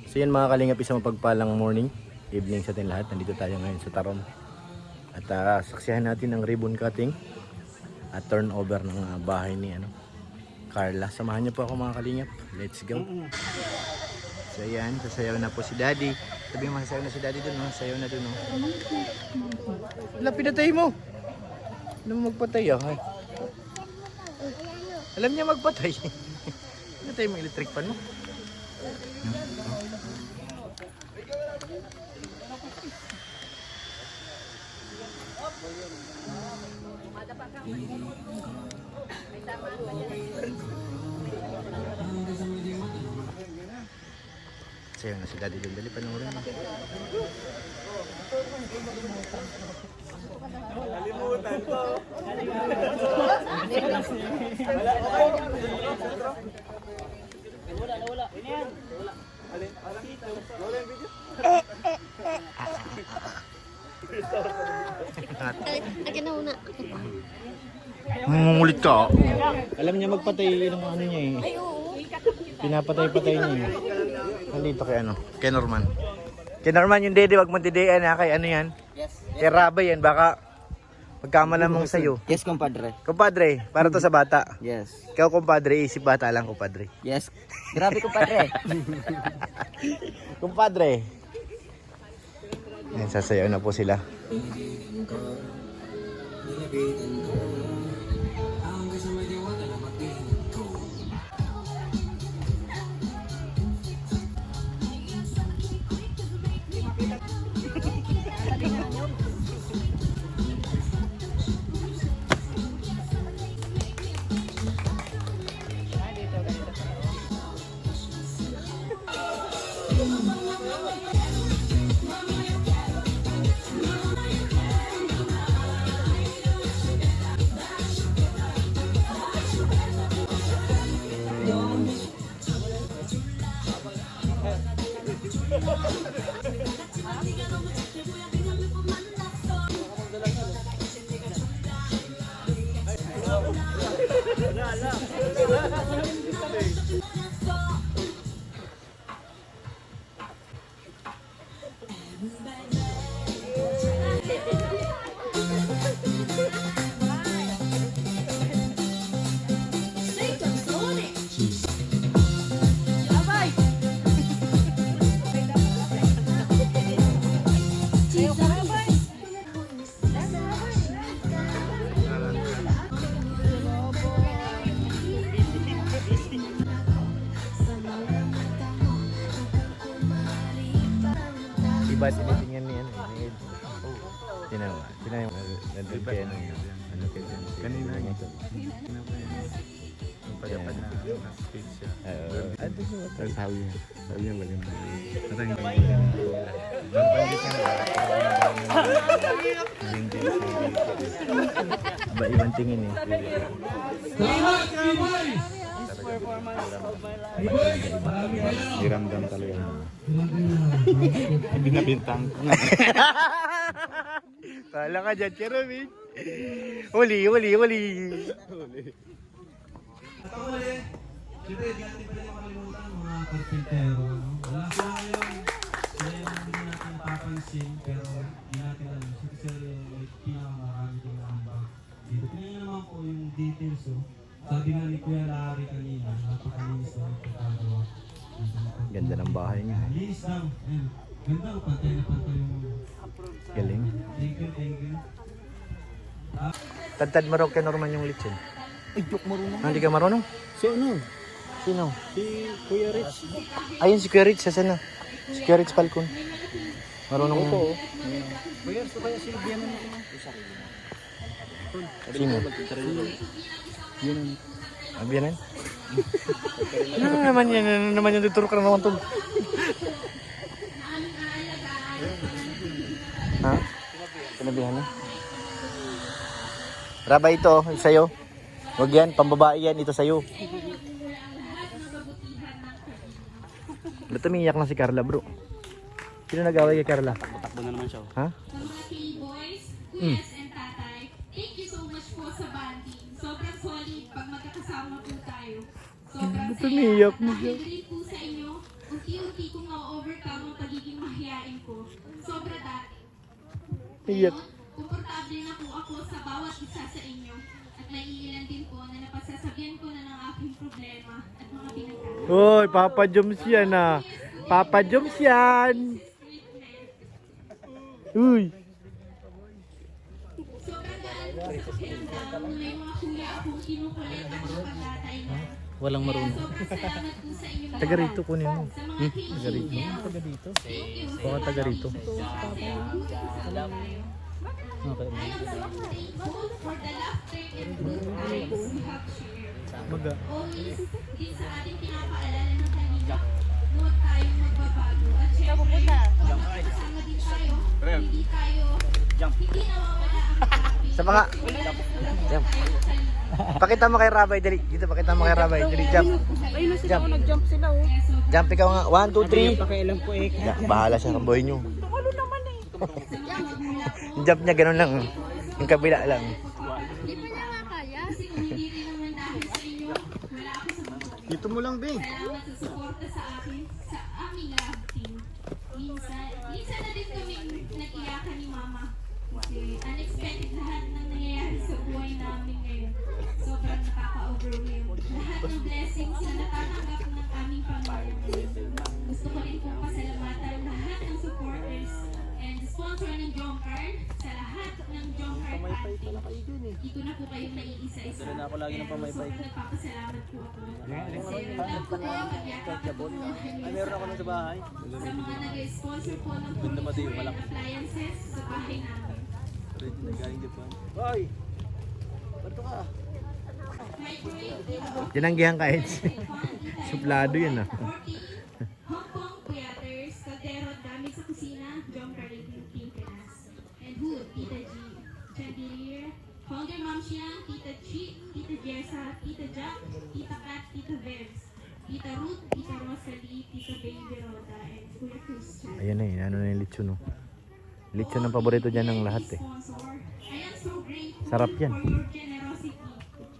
So yan mga kalingap, isang mapagpalang morning, evening sa atin lahat. Nandito tayo ngayon sa Tarom. At saksihan natin ang ribbon cutting at turnover ng bahay ni Carla. Samahan niyo po ako mga kalingap. Let's go. So yan, sasayaw na po si Daddy. Sabi mo, sasayaw na si Daddy dun, no? Sayaw na dun, no? Wala, pinatay mo. Alam mo magpatay, ah. Alam niya magpatay. Pinatay mo electric pan mo. Sayaw na si Daddy dun. Dali, panoorin mo. Nalimutan ko. Wala. Ini yan. Wala yung video. Akin na una. Ngulit ka. Alam niya magpatay ng ano niya eh. Pinapatay-patay niya eh. Nandito kay Norman. Kay Norman yung dede, wag mo didean ha, kay ano yan? Yes. Kay Rabay yan, baka magkamala mong sayo. Yes, compadre. Kumpadre, para to sa bata. Yes. Ikaw kumpadre, isip bata lang kumpadre. Yes. Grabe, compadre. Kumpadre. Yan, sasayaw na po sila. Iba tinitingnan ni ni Ed. Tinawa yung nandun kaya Kanina yun. Yung pagkapad na speech siya. Tapos sabi niya maganda. Matang banggit niya Iba ibang tingin eh. Diramdam talaga. Binabintang ko nga. Kala ka dyan, Kerwin. Huli. Siyempre, di natin pwede makalimutan mga karpintero. Wala sila ngayon. Sila yung hindi natin napapansin, pero di natin alam. Sila yung pinakamarami kong ambag. Dito, tingnan naman po yung details. Sabi nga ni Kuya Larry kanina, napakalinis na yung pagkagawa. Ganda ng bahay niya. Linis lang. Ganda ko, pantay na pantay yung... Galing. Thank you. Tantad mo raw kay Norman yung litsin. Ay, joke marunong. Hindi ka marunong? Sino? Si Kuya Rich. Ayun si Kuya Rich, saan na? Si Kuya Rich Falcon. Marunong na. Kuya, so kaya silbihan mo naman. Sino? Abiyanan? Ano naman yan? Ano naman yan? Tuturo ka na naman tol. Ha? Sinabihan na? Raba ito, sa'yo. Huwag yan, pambabae yan, ito sa'yo. Ba't umiiyak na si Carla bro? Sino nag-away kay Carla? Takbo na naman siya. Ha? Boys, Kuyas and Tatay, thank you so much po sa banding. Sobrang solid pag magkakasama po tayo. Sobrang Ba't umiiyak mo siya? Dahil po sa inyo, unti-unti kong na-over na-overcome ang pagiging mahiyain ko. Sobra dati. Iyak. Komportable na po ako sa bawat isa sa inyo. At naiilan din po na napagsasabihan ko na ng aking problema at mga pinagdaanan. Hoy, Papa Joms yan ah. Papa Joms yan. Uy. Sobrang gaan po sa pakiramdam na may mga kuya akong kinukulit at mga pagtatay na. Walang marunong. Sobrang salamat po sa inyong Taga rito kunin mo. Sa mga Taga rito. Taga dito. Thank you. Baka taga rito. Okay. I am so thankful for the laughter and good times we have shared. Maga. Always, din sa ating pinapaalala ng kanina, huwag tayong magbabago. At syempre, magkakasama din tayo. Hindi nawawala ang happy. Sa mga... Jump. Pakita mo kay Rabay, dali. Dito, pakita mo kay Rabay. Dali, jump. Jump. Nag-jump sila oh. Jump ikaw nga. 1, 2, 3. Pakialam ko eh. Bahala siya, kamboy nyo. Yung jump niya, ganun lang. Yung kabila lang. Hindi pa niya nga kaya. Kasi kung hindi rin naman dahil sa inyo, wala ako sa mundo. Dito mo lang, Bing. Salamat sa suporta sa akin, sa aming love team. Minsan na din kami nag-iyakan ni Mama. Kasi unexpected lahat ng nangyayari sa buhay namin ngayon. Sobrang nakaka-overwhelm. Lahat ng blessings na natatanggap ng aming pamilya ngayon. Gusto ko rin pong pasalamatan lahat ng supporters and sponsor ng Jomcar sa lahat ng Jomcar family. Hindi ko na po kayong naiisa-isa. Dala na ako lagi ng pamaypay. Sobrang nagpapasalamat po ako. Kasi love ko po yung pagyakap ng buhay niyo. Ay, meron ako nun sa bahay. Sa mga nag-sponsor po ng Ganda ba furniture tayo? and Malaki. appliances sa bahay namin. Ready na galing Japan. Hoy! Bato ka. Tinanggihan ka, Eds. Suplado yun ah. 40 Hong Kong Theaters, Caldero, Damit sa Kusina, John Carrington, Team Pinas. And Hood, Tita G, Chandelier, Holger Mamsiang, Tita Chi, Tita Jessa, Tita Jack, Tita Kat, Tita Vebs, Tita Ruth, Tita Rosalie, Tita Baby Roda, and Kuya Christian. Ayan na eh, ano na yung lechon oh. Lechon ang paborito dyan ng lahat eh. Sponsor, I am so grateful Sarap yan. for your generosity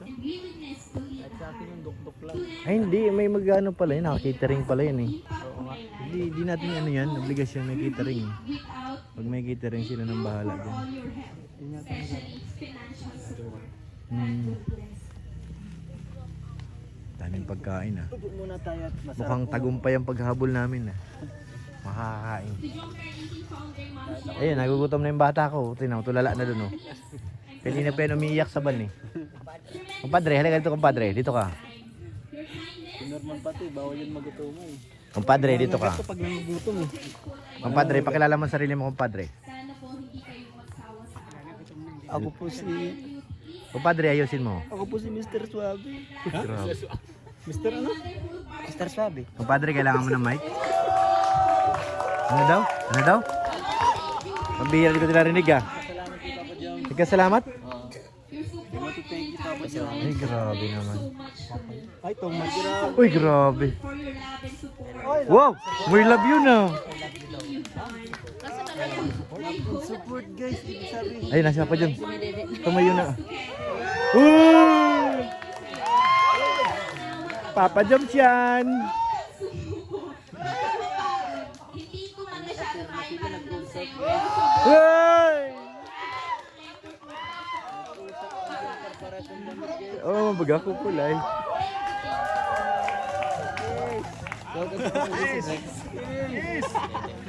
and willingness to lead the heart. Ay hindi, may mag-ano pala yun, catering pala yun eh. Impact on my life. Hindi natin ano yan, obligasyon may catering eh. Without Pag may catering sila ng bahala for dyan. all your help, especially financial support. Hmm. Daming pagkain ah. Upo muna tayo at masarap. Mukhang tagumpay ang paghabol namin ah. Makakain. To John Carrington Founder, Ma'am Shea, Ayun, nagugutom na yung bata ko. Tingnan mo, tulala na dun oh. Kanina pa yun umiiyak sa ban eh. Kumpadre, halika dito kumpadre. Dito ka. your kindness, Normal pati, bawal yun magutom mo eh. Kumpadre, dito ka. Ito pag nangugutom eh. Kumpadre, pakilala mo ang sarili mo kumpadre. sana po hindi kayo magsawa sa akin. Ako po si... Kumpadre, ayusin mo. Ako po si Mr. Suave. Grabe. Mr. ano? Mr. Suave. Kumpadre, kailangan mo ng mic? Ano daw? Ano daw? Pambihira, di ko narinig ah. Nagkasalamat? I want to thank you, Papa John. Ay, grabe naman. So much to me. Ay, Thomas. Grabe. Uy, grabe. For your love and support. Wow! We love you na. Support guys, ibig sabihin. Ay, nasa pa dyan. Tumayo na. Uy! Papa Joms yan. Hindi ko man masyado maiparamdam sa iyo. Uy! Oh, baga ko kulay.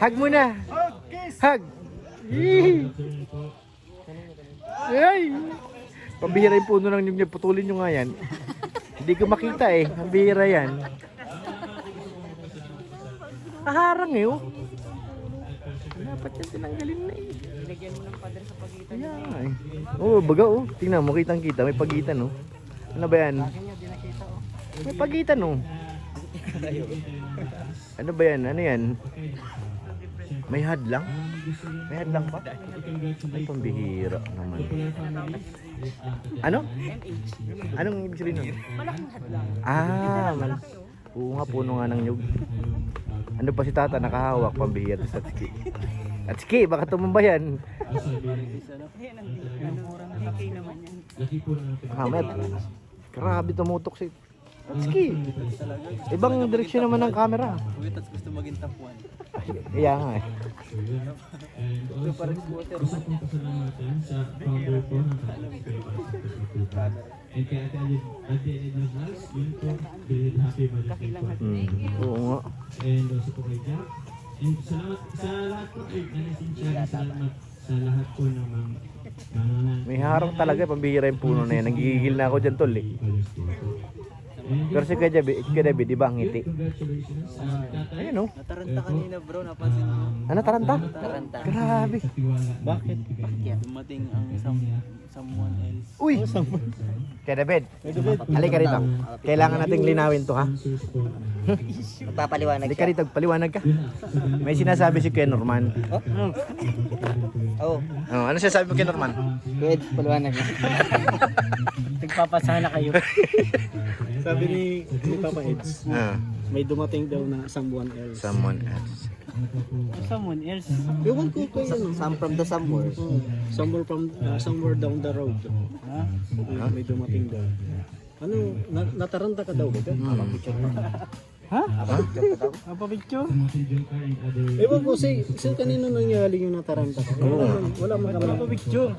Hug mo na. Hug. Yee. Ay. Pambihira yung puno ng nyug, putulin nyo nga yan. Hindi ko makita eh. Pambihira yan. Kaharang eh oh. Dapat yan tinanggalin na eh. Nilagyan mo ng padre sa pagitan. Ayan eh. Oh, baga oh. Tingnan mo, kitang kita. May pagitan oh. Ano ba yan? Kanya, di nakita oh. May pagitan oh. Ano ba yan? Ano yan? May hadlang? May hadlang pa? Ay, pambihira naman. Ano? Anong ibig sabihin nun? Malaking hadlang. Ah, oo nga, puno nga ng nyug. Ano pa si tata, nakahawak, pambihira sa tski. At ski, baka tumamba yan. Ano, murang DK naman yan. Hamet. Grabe tumutok si Ski. Ibang direksyon naman ng camera. Wait, at gusto maging top 1. Kaya nga eh. And also, gusto kong pasalamatan sa founder po ng and kaya Ate Ednas, yun po, happy birthday po. Oo nga. And also po kay Jack. And salamat sa lahat po kay Cynthia, salamat sa lahat po ng mga May harang talaga, pambihira yung puno na yan. Nagigigil na ako dyan tol eh. Pero si Kuya David, di ba ang ngiti? Congratulations sa tatay. Ayun oh. Nataranta kanina bro, napansin mo. Ano, taranta? Taranta. Grabe. Bakit? Dumating ang someone else. Uy! Kuya David, halika rito. Kailangan nating linawin to ha. Magpapaliwanag Halika rito, paliwanag ka. May sinasabi si Kuya Norman. Oo. Oh, ano sinasabi mo kay Norman? Good, paliwanag. Nagpapasana kayo. Sabi ni Papa Eds, Ah, may dumating daw na someone else. someone else. Someone else. Ewan ko kay ano. Some from the somewhere. Somewhere down the road. May dumating daw. Ano, nataranta ka daw ba? Papapicture? Ewan ko si kanino nangyari yung nataranta ka. Wala man kami. Papapicture.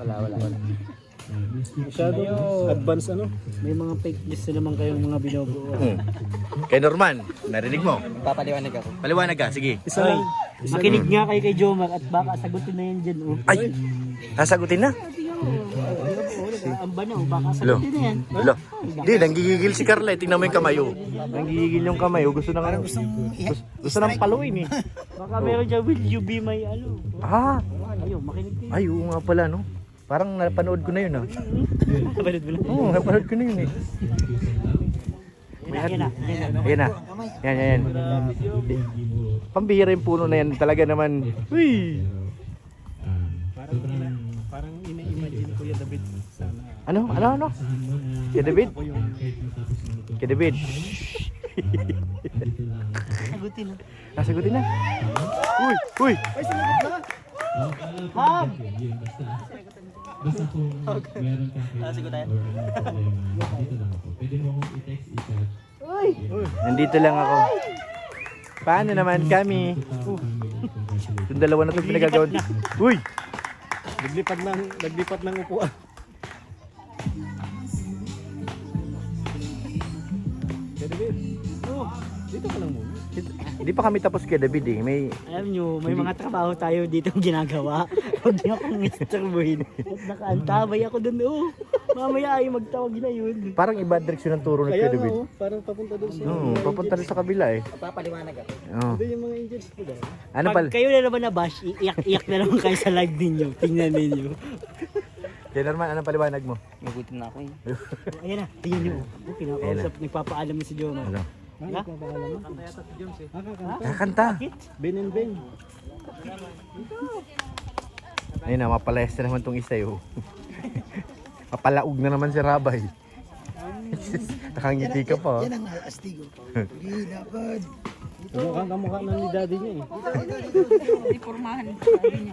Masyado advance ano. May mga fake news na naman kayong mga binubuo. Kay Norman, narinig mo? Papaliwanag ako. Paliwanag ka, sige. Isa lang. Makinig nga kayo kay Jomar at baka sagutin na yan dyan. Oh. Ay! Sasagutin na? Ang banaw, baka Lo. sagutin na yan. Lo. Di, nanggigigil si Carla. Tingnan mo yung kamay. Oh. Nanggigigil yung kamay. Oh. Gusto nang gusto nang paluin eh. Baka meron dyan, will you be my ano? Ah! Ayaw, makinig kayo. Ay, oo nga pala, no? Parang napanood ko na yun, ah. Kapatid mo lang. Oo, napanood ko na yun, eh. Yan na. Ayan na. Yan. Pambihira yung puno na yan. Talaga naman. Uy! Parang ina-imagine ko yung David sana. Ano? Kaya David? Kaya David? Sagutin na. Sasagutin na. Uy! Ay, sinagot na! Basta kung meron ka kailangan or ano problema, dito lang ako. Pwede mo akong i-text, i-chat. Nandito lang ako. Paano naman kami? Yung dalawa na itong pinagagawan. Uy! Naglipat ng upuan. Kaya David, dito ka lang muna. Hindi pa kami tapos kay David eh. Alam nyo, may mga trabaho tayo dito ginagawa. Huwag niyo akong istorbohin. At nakaantabay ako dun. Oh. Mamaya ay magtawag na yun. Parang iba direksyon ng turo ng Kaya kay David. nga, parang papunta doon sa... Oo, papunta rin sa kabila eh. Papaliwanag ako. Oo. Hindi yung mga angels ko daw. Ano Pag pala? kayo na naman na bash, iiyak-iyak na naman kayo sa live ninyo. Tingnan ninyo. Kaya Norman, anong paliwanag mo? Nagutom na ako eh. Ayan na, tingnan nyo. Oh, pinakausap, nagpapaalam mo si Joma. Ano? Ha? Kakanta. Ben and Ben. Ayun na, mapalayas na naman tong isa yun. Mapalaog na naman si Rabay. Nakangiti ka pa. Yan ang astigo. Mukhang kamukha na ni daddy niya eh. Di pormahan.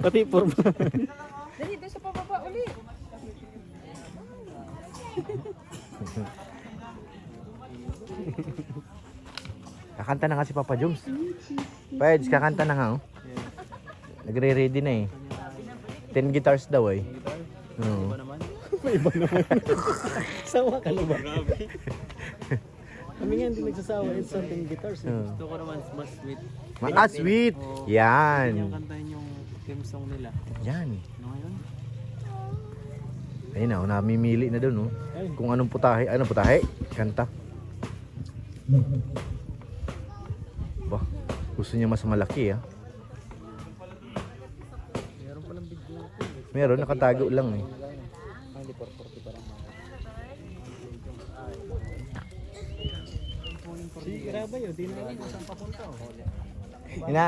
Pati forma. Dali, doon sa pababa ulit. Kakanta na nga si Papa Joms. Peds, kakanta na nga oh. Nagre-ready na eh. 10 guitars daw eh. Oo. May iba naman. Sawa ka na ba? Kami nga hindi nagsasawa. It's something guitars. Oo. Gusto ko naman mas sweet. Mga sweet! Yan! Yung kantahin yung theme song nila. Yan. Ano ngayon? Ayun na, oh, namimili na doon oh. Kung anong putahe. Anong putahe? Kanta. Bah, gusto niya mas malaki ah. Meron, nakatago lang eh. Si Rabay di na alam kung saan papunta.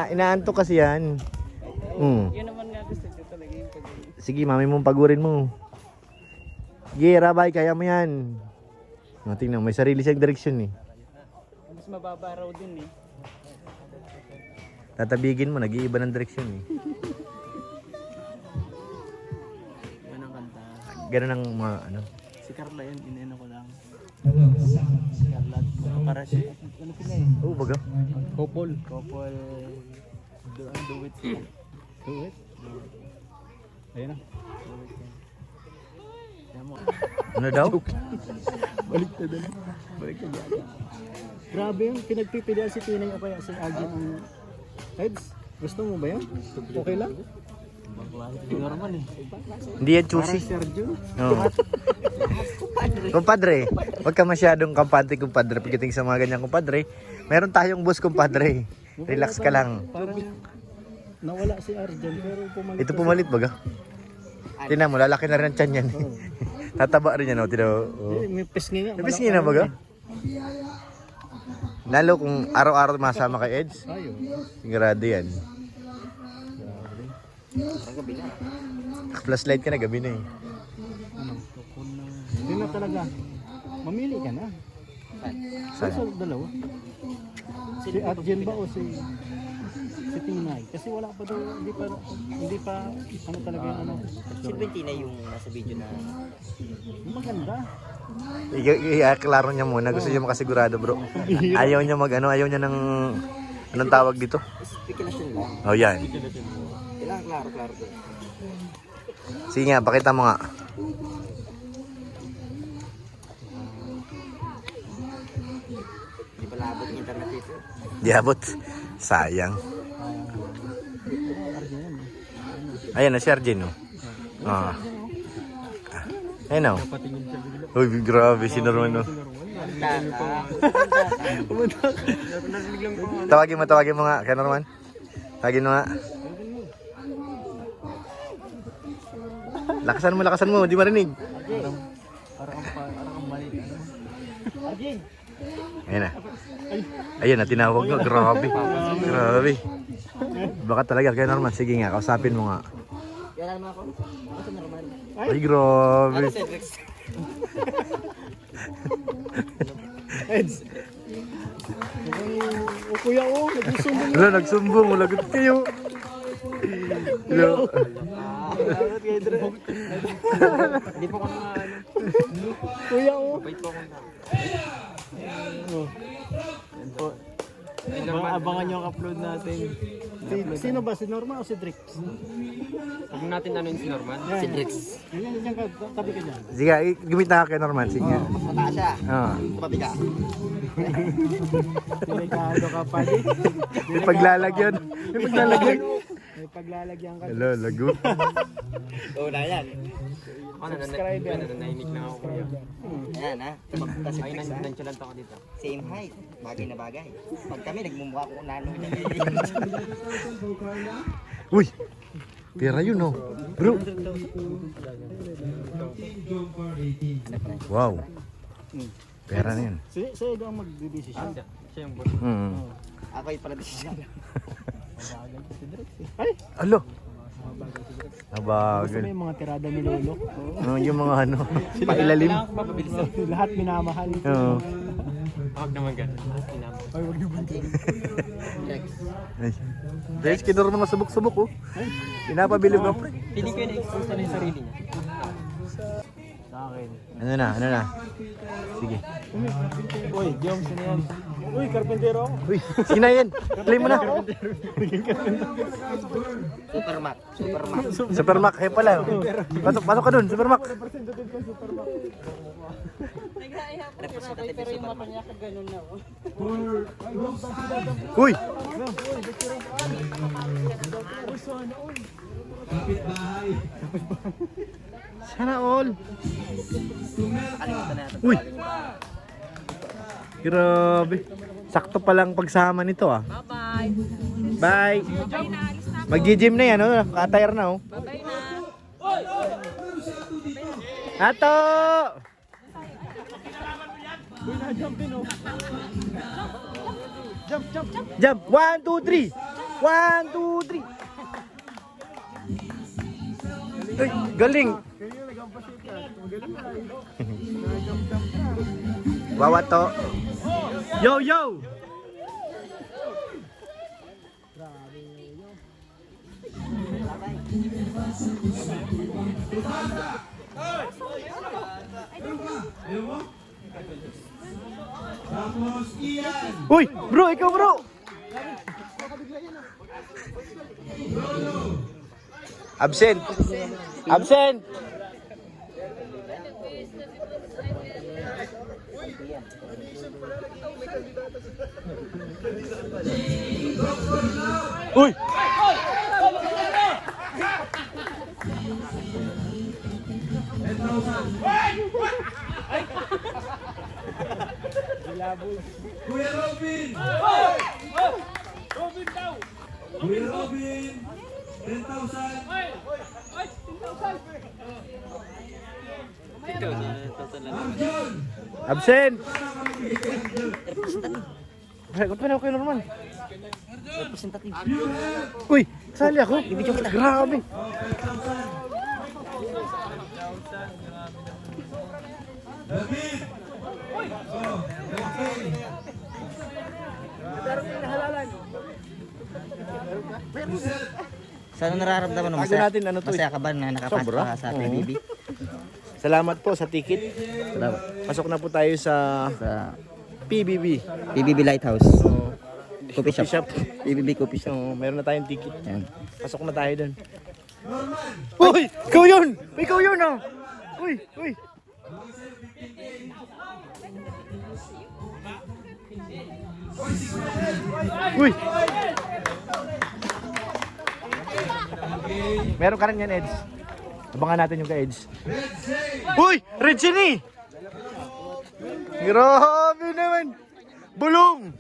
Inaantok kasi yan. Yun naman nga gusto ko talaga yung pag Sige, mami mong pagurin mo. Sige, Rabay, kaya mo yan. Oh, tingnan, may sarili siyang direksyon eh. mas mababa raw din eh. Tatabigin mo, nag-iiba ng direksyon eh. Yan ang kanta. Ganun ang mga ano. Si Carla yun, ineno ko lang. Hello. Si Carla. Karashi. Ano sila eh? Oo, baga. Couple. Couple. Do it sila. Do it. Ayan na. Ano daw? Balik na doon. Grabe yung pinagpipilian si Tinay o kaya si Agit ang Eds. Gusto mo ba yan? Okay lang? Normal eh. Hindi yan choosy. Sergio. Oo. Kumpadre, huwag ka masyadong kampante kumpadre. Pagdating sa mga ganyan kumpadre, meron tayong boss kumpadre. Relax ka lang. Parang nawala si Arjen pero pumalit. Ito pumalit baga. Tingnan mo, lalaki na rin ang tiyan yan. Tataba rin yan, oh. Tingnan mo. Oh. May pisngi nga. May pisngi na baga? Lalo kung araw-araw masama kay Eds, Ayo. sigurado yan. Flashlight ka na, gabi na eh. Hindi na talaga. Mamili ka na. Saan? Sa dalawa. Si Arjen ba o si Tinay? Kasi wala pa daw, hindi pa ano talaga yung ano. Si Bentina yung nasa video na Maganda. I-klaro niya muna, gusto niya makasigurado bro. Ayaw niya ayaw niya ng, anong tawag dito? speculation lang. Oh yan. Kailangan klaro po. Sige nga, pakita mo nga. Di pala abot ng internet dito. Di abot. Sayang. Ayan na si Arjen, oh. Ah. Ayun, oh. Uy, grabe si Norman, oh. Tawagin mo nga, kay Norman. Tawagin mo nga. Lakasan mo, di marinig. Ayan na. Ayan na, tinawag nga. Grabe. Grabe. Baka talaga kay Norman. Sige nga, kausapin mo nga. Kaya naman ako. Ako sa normal. Ay, grabe. Cedric. Eds. O kuya o, nagsusumbong. Wala, nagsumbong. Lagot kayo. Hello. Hindi po ako na ano. Kuya o. Bait po ako na. Abangan nyo ang upload natin. Sino ba? Si Norman o si Drix? Huwag natin ano yung si Norman. Si Drix. Yan ka, tabi ka dyan. Sige, gumit na kay Norman. Sige nga. Mas mataas siya. Oo. Tumabi ka. Delikado ka pa din. May paglalagyan. May paglalagyan ka. Hello, lago. Oo na yan. Nanahimik lang ako. Ayan ha. Ay, nonchalant ako dito. Same height. Bagay na bagay. Pag kami, nagmumukha ko kung nano. Uy! Pera yun, oh. Bro. Wow. Pera na yun. Sa Edo ang magdidesisyon. Siya yung boss. Ako yung pala desisyon. Ay! Alo. Gusto Nabagal. mo yung mga tirada ni Lolo? Yung mga ano, pailalim. Lahat minamahal. Oo. Huwag naman ganun. Ay, wag naman. Ay. Guys, kinurman masubok-subok, oh. Pinapabilib ka, pre. Feeling ko yung na-expose na yung sarili niya. Sa akin. Ano na? Sige. Uy, Joms, ano yan? Uy, karpentero ako. Uy, sige na yan. Play mo na. Supermac. Supermac, kayo pala. Pasok ka dun, Supermac. Representative yung Supermac. Uy! Kapitbahay. Sana all. Kalimutan na natin. Uy! Grabe. Sakto palang pagsama nito, ah. Bye! Bye! Mag-gym na yan, oh. Ka-attire na, oh. Bye na. Ato! Uy, na-jump in, oh. Jump. Jump! 1, 2, 3! 1, 2, 3! Uy, galing! Wawa to! Yo, yo! Ayaw mo? Tapos, Ian. Uy, bro, ikaw bro. Absent. Absent. Uy. Kuya Robin. Kuya Robin. 10,000. Arjon. Absent. Ay, kung pa kayo normal. Uy, sali ako. Grabe. David. Saan nararamdaman mo? Tago natin ano to. Masaya ka ba na nakapasok Sobra. ka sa PBB? Salamat po sa ticket. Salamat. Pasok na po tayo sa Sa PBB. PBB Lighthouse. Coffee shop. Shop. PBB Coffee Shop. So, meron na tayong ticket. Yan. Pasok na tayo doon. Uy! Ikaw yun! Ikaw yun ah! Uy! Uy! Uy! Meron ka rin yan, Eds. Abangan natin yung ka-Eds. Uy! Red Chini! Grabe naman! Bulong!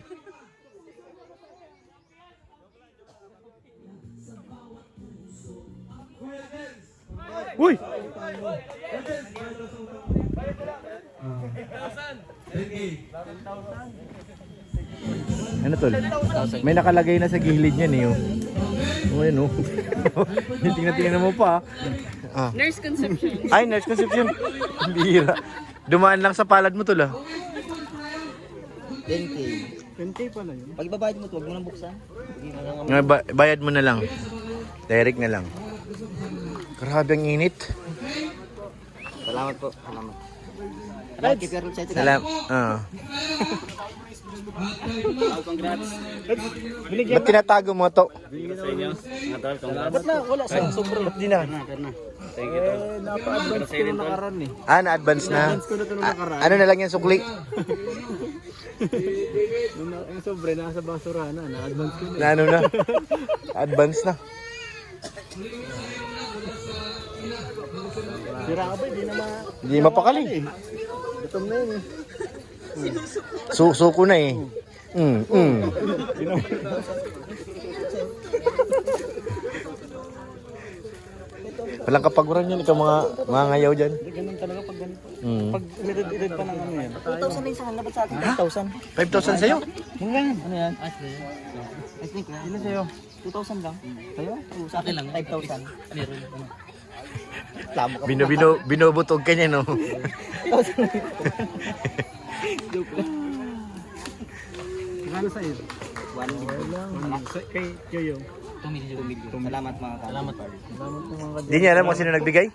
Uy! Ano tol? May nakalagay na sa gilid niyan eh. Oh, ayun oh. Tingnan mo pa. Ah. Nurse conception. Ay, nurse conception. Ang bihira. Dumaan lang sa palad mo tol ah. 10K. 20 pala yun. Pag ibabayad mo ito, huwag mo nang buksan. Hindi mo lang Bayad mo na lang. Direct na lang. Grabe ang init. Salamat po. Salamat. Salamat kay Pierre Lucete. Salam. Ba't tinatago mo to? Ba't na? Wala sa sobrang. Ba't di na? Napa-advance ko na nakaraan eh. Ah, na-advance na. Ko na ito nakaraan. Ano na lang yan, sukli? Yung sobre, nasa basura na. Na-advance ko na. Na ano na? Advance na. Sira ka ba? Hindi na Hindi mapakali. Gutom na yun eh. Suko na eh. Walang kapaguran yan. Ikaw mga ngayaw dyan. Ganun talaga pag ganito. Mm. Pag edit pa ng ano yan. 2,000 din sa kanila. Ba't sa atin? 5,000 5,000. sa'yo? Ano yan? Ano yan? Ice cream. Ice cream. Ano sa'yo? 2,000 lang. Sa'yo? Sa akin lang. 5,000. Meron. Tama ka. Binubutog ka niya, no? Ano sa'yo? 1 million. Kay Yoyo. 2 million. Salamat mga ka. Salamat. Salamat po mga Hindi niya alam kung sino nagbigay?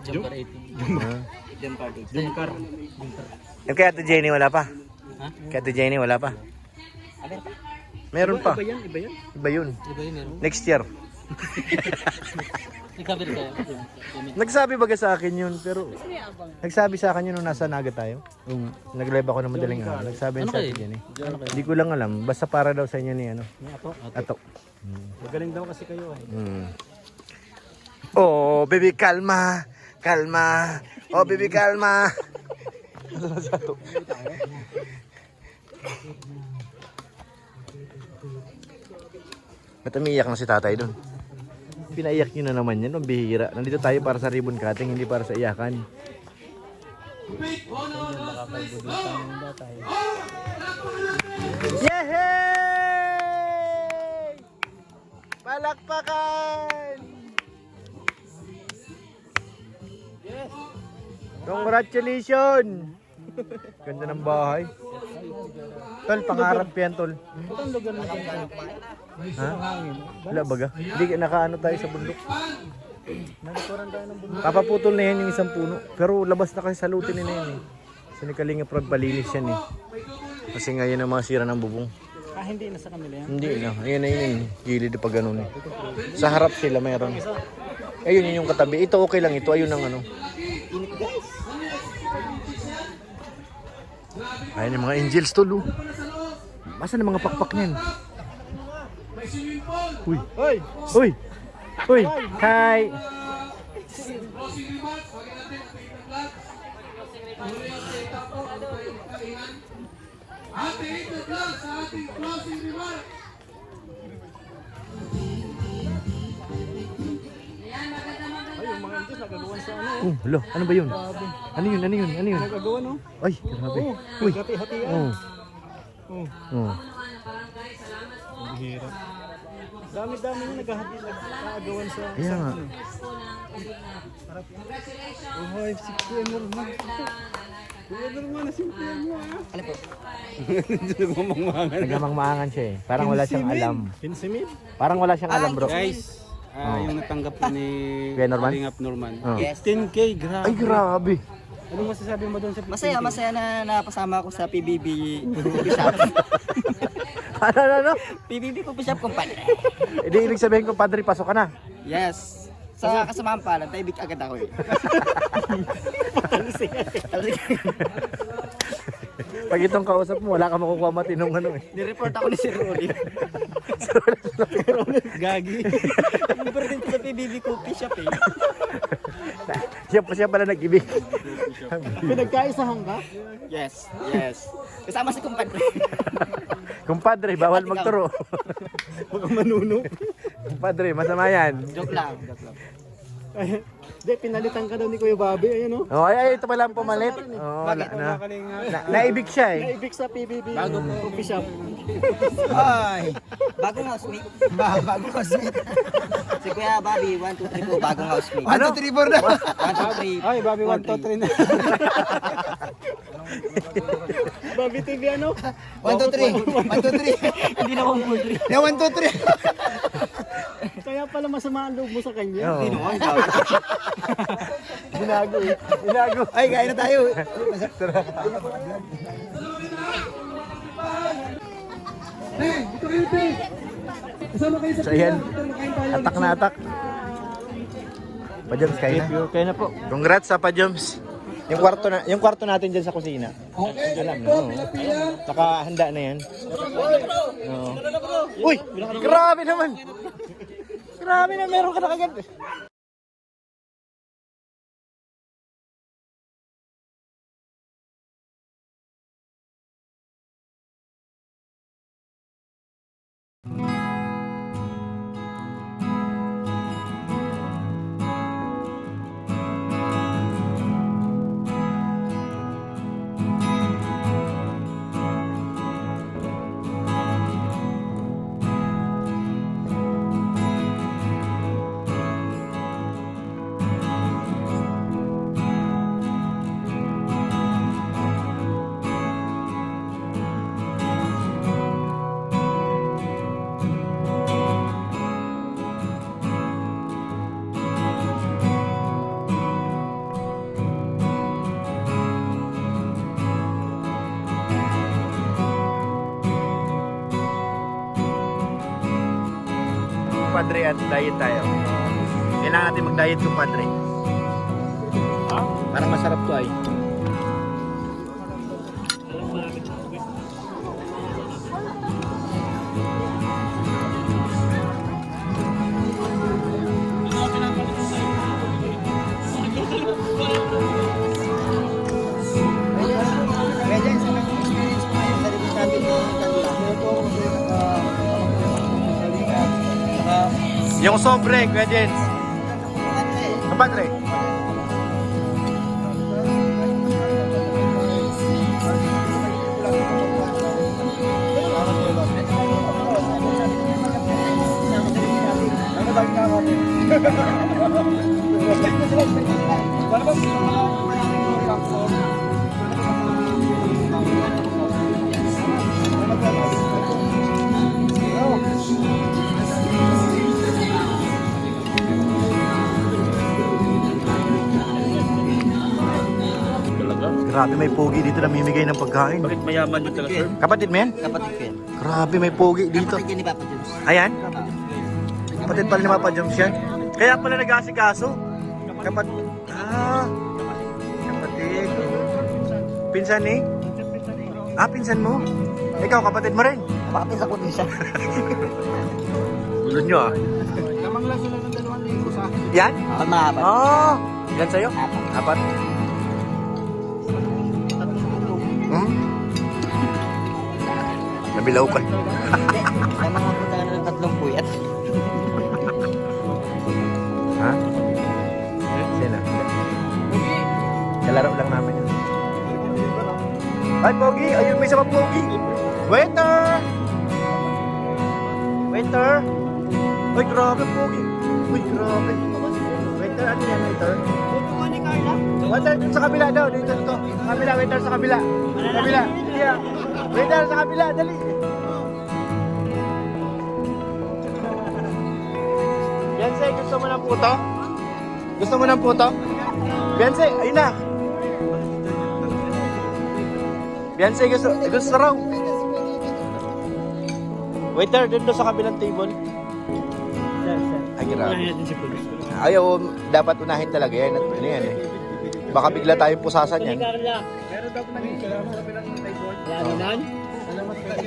Jump party. Jumkar. Yung kay Ate Jenny wala pa? Kay Ate Jenny wala pa? Meron pa. Iba yan? Iba yan? Iba yun. Next year. Nagsabi baga sa akin yun, pero nagsabi sa akin yun nung nasa Naga tayo. Yung nag-live ako ng madaling araw. Nagsabi yun sa atin yan eh. Hindi ko lang alam. Basta para daw sa inyo ni ano. Ato. Magaling daw kasi kayo eh. Oh, baby, kalma. Kalma. Oh, baby, kalma. Ba't umiiyak na si tatay doon? Pinaiyak nyo na naman yan, ang bihira. Nandito tayo para sa ribbon cutting, hindi para sa iyakan. Yehey! Palakpakan! Yes! Congratulations! Ganda ng bahay. Tol, pangarap yan, tol. Ha? Wala baga? Hindi, nakaano tayo sa bundok. Papaputol na yan yung isang puno. Pero labas na kasi salutin nila yan eh. Sa Kalinga Prod, palinis yan eh. Kasi ngayon ang mga sira ng bubong. Hindi na sa kanila yan. Hindi na. Ayun na yun. Gilid pa ganun eh. Sa harap sila mayroon. Ayun yun yung katabi. Ito okay lang ito. Ayun ang ano. Ayun yung mga angels tol. Oh. Masa na mga pakpak niyan? Uy. Hoy! Uy. Uy. Hi. Ay, yung mga Diyos nagagawan sa ano. Oh, lo, ano ba yun? Ano yun? Ano yun? Ano yun? Nagagawan, no? Ay, grabe. Uy. Hati-hatian. Oh. Oh. Oh. Hirap. Dami-dami na nagagawan sa... Kaya nga. Oh, hi, si Kuya Norman. Kuya Norman, nasimpihan mo, ha? Ano po? Nagmamangmangan. Nagamang-maangan siya eh. Parang wala siyang alam. Pinsimid? Parang wala siyang alam, bro. Guys, yung natanggap po ni Kuya Norman? Kalingap Norman. Oh. Yes. 10K, grabe. Ay, grabe. Anong masasabi mo doon sa 10K? Masaya na napasama ako sa PBB Coffee Shop. Ano? PBB Coffee Shop, kumpadre. Hindi ibig sabihin ko, padre, pasok ka na. Yes. Sa kasamahan pa, nagtaibig agad ako eh. Pag itong kausap mo, wala ka makukuha matinong ano eh. Nireport ako ni Sir Rolly. Gagi. Number din ko sa PBB Coffee Shop eh. Siya pala nag-ibig. Pinagkaisahan ka? Yes, yes. Kasama si kumpadre. Kumpadre, bawal magturo. Baka manuno. Kumpadre, masama yan. Joke lang, joke lang. Hindi, pinalitan ka daw ni Kuya Bobby. Ayun, no? Oh, ay, ito pala ang pumalit. Oh, naibig siya eh. Naibig sa PBB Coffee Shop. Ay, bagong housemate. Bagong housemate. Si Kuya Bobby, 1, 2, 3 po, bagong housemate. 1, 2, 3, 4 na. 1, 2, 3. Ay, Bobby 1, 2, 3 na. Bobby TV ano? 1, 2, 3. 1, 2, 3. Hindi na 1, 4, 3. Na 1, 2, 3. Kaya pala masama ang loob mo sa kanya. Oo. Hindi naman, gabi. Binago eh. Binago. Ay, kain na tayo. So ayan, atak na atak. Pajoms, kain na. Kaya na po. Congrats sa Pajoms. Yung kwarto natin diyan sa kusina. Okay, alam na. No? Nakahanda na yan. Oo. Uy, grabe naman. Grabe na, meron ka na kagad. Padre, at diet tayo. Kailangan natin mag-diet ko, Padre. Parang masarap to ay. Medyo sa experience mo ngayon sa review natin ng Yung sobre, Kuya Jens. Padre. Grabe, may pogi dito namimigay ng pagkain. Bakit mayaman yun talaga, sir? Kapatid mo yan? Kapatid ko yan. Grabe, may pogi dito. Kapatid yan ni Papa Jones. Ayan. Kapatid pala ni Papa Jones yan. Kaya pala nag-asikaso. Kapatid. Kapatid. Pinsan eh? Pinsan mo? Ikaw, kapatid mo rin? Kapatid ako din siya. Gulo nyo ah. Lamang lang sila ng 2,000 sa akin. Yan? Mahaba. Yan sa'yo? Apat. Nabilaw ka. Lamang ako talaga ng 3 puyat. Ha? Sino? Kalaro lang namin yun. Ay, Pogi! Ayun, may isa pang Pogi! Waiter! Waiter! Uy, grabe, Pogi! Uy, grabe! Waiter, ano yan, waiter? Waiter, dito sa kabila daw, dito. Kabila, waiter sa kabila. Kabila, yeah. Waiter sa kabila, dali! Beyonce, gusto mo ng puto? Gusto mo ng puto? Beyonce, ayun na! Beyonce, gusto raw. Waiter, dito sa kabilang table. Ay, grabe. Ayaw, dapat unahin talaga yan. Ano yan eh. Baka bigla tayong pusasan yan.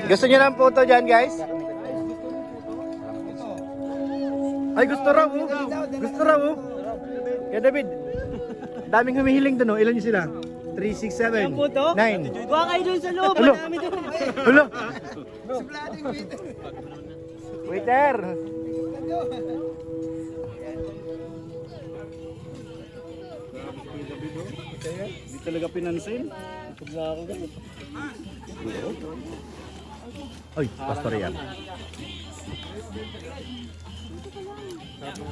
Gusto niyo ng photo dyan, guys? Ay, gusto raw. Gusto raw. Kaya David, daming humihiling doon. Ilan niyo sila? 3, 6, 7, 9. Huwag kayo dun sa loob, Hulo. marami dun. Hulo. Waiter. Hindi talaga pinansin. Ay, pastor yan.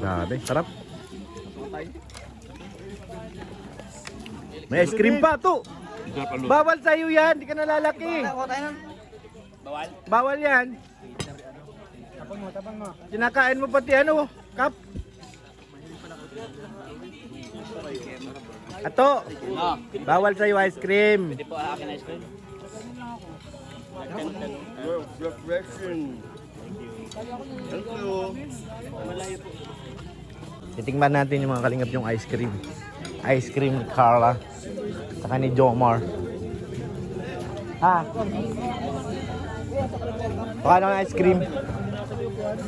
Grabe, sarap. May ice cream pa to. Bawal sa'yo yan, di ka nalalaki. Bawal yan. Kinakain mo pati ano, cup. Ato, bawal sa'yo ice cream. Hindi po akin ice cream. Titingnan natin yung mga kalingap yung ice cream. Ice cream ni Carla. Saka ni Jomar. Ha? Paano ang ice cream?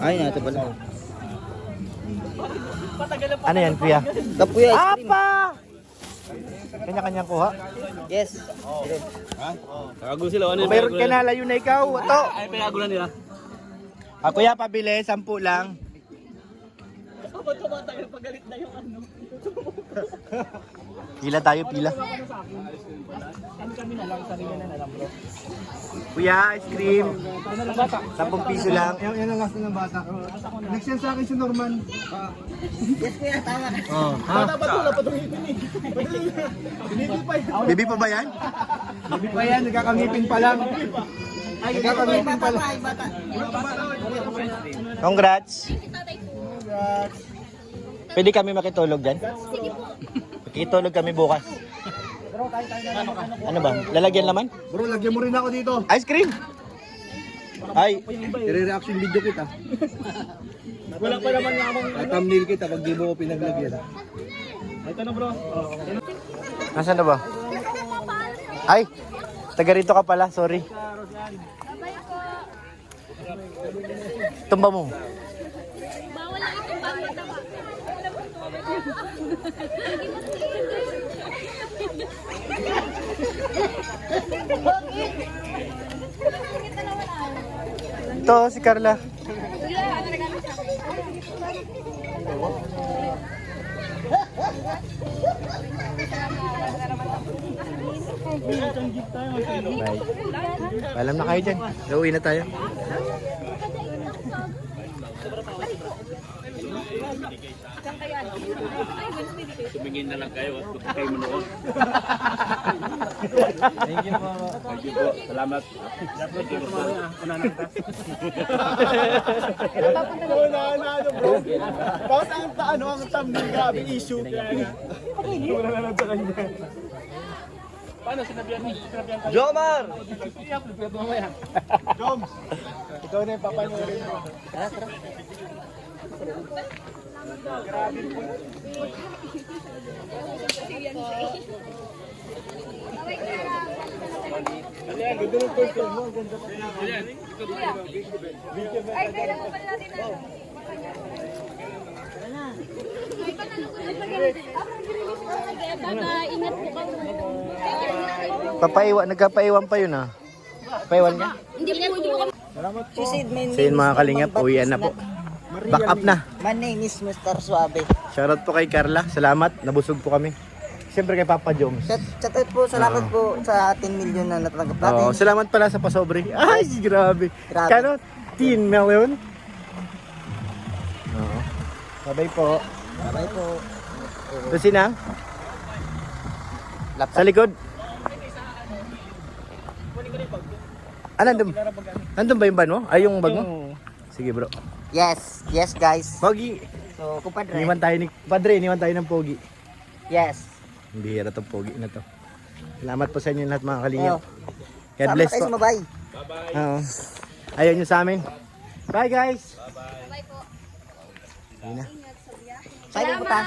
Ay, na ito pala. Ano yan, kuya? Kapuya ice cream. Apa! Kanya-kanyang kuha. Yes. Kagagulo sila. Ano Kung mayroon ka na, layo na ikaw. Ito. Ay, pinagulan nila. Kuya, pabili. 10 lang. Pila tayo, pila. Kuya, ice cream. 10 piso lang. Yan ang last ng bata. Next yan sa akin si Norman. Yes, kuya, tama. Bata pa to, wala pa itong ngipin eh. Bibi pa ba yan? Hindi pa yan, nagkakangipin pa lang. Nagkakangipin pa lang. Congrats. Pwede kami makitulog dyan? Makitulog kami bukas. Ano ba? Lalagyan laman? Bro, lagyan mo rin ako dito. Ice cream! Ay, I-reaction video kita. Wala pa naman nga akong thumbnail kita pag di mo ko pinaglagyan. Ito na bro. nasaan na ba? Ay, taga rito ka pala, sorry. Tumba mo. Bawal lang itong pagmatama. Ito, si Carla. Bye. Paalam na kayo dyan. Uuwi na tayo. Tumingin na lang kayo at kayo manood. Thank you po. Thank you po. Salamat. Bakit ang thumbnail grabe issue? Wala na lang sa kanya. Jomar! Joms! Ikaw na yung papanoorin mo. Ay, kailangan pala natin na. Ingat po kayo. Nagkapaiwan pa yun ah. Paiwan ka? Hindi po kami. She said, my name So yun is mga kalingap, Bang, but uwian it's na po. not- Back up na. My name is Mr. Suabe. Shoutout po kay Carla. Salamat. Nabusog po kami. Siyempre kay Papa Joms. Shout out po, salamat po sa 10 million na natanggap natin. Oo, salamat pala sa pasobre. Ay, grabe. Grabe. Kano? 10 million? Oo. Sabay po. Bye po. Ito sinang? Laptop. Sa likod. Ah, nandun. Nandun ba yung ban mo? Ay, yung bag mo? Sige bro. Yes, yes guys. Pogi. So, kumpadre. Iniwan tayo ni Padre, iniwan tayo ng Pogi. Yes. Ang bihira tong Pogi na to. Salamat po sa inyo lahat mga kalingap. Oh. God Sama bless tayo po. sa mabay. Oo. Ayaw nyo sa amin. Bye guys. Saan yung puta?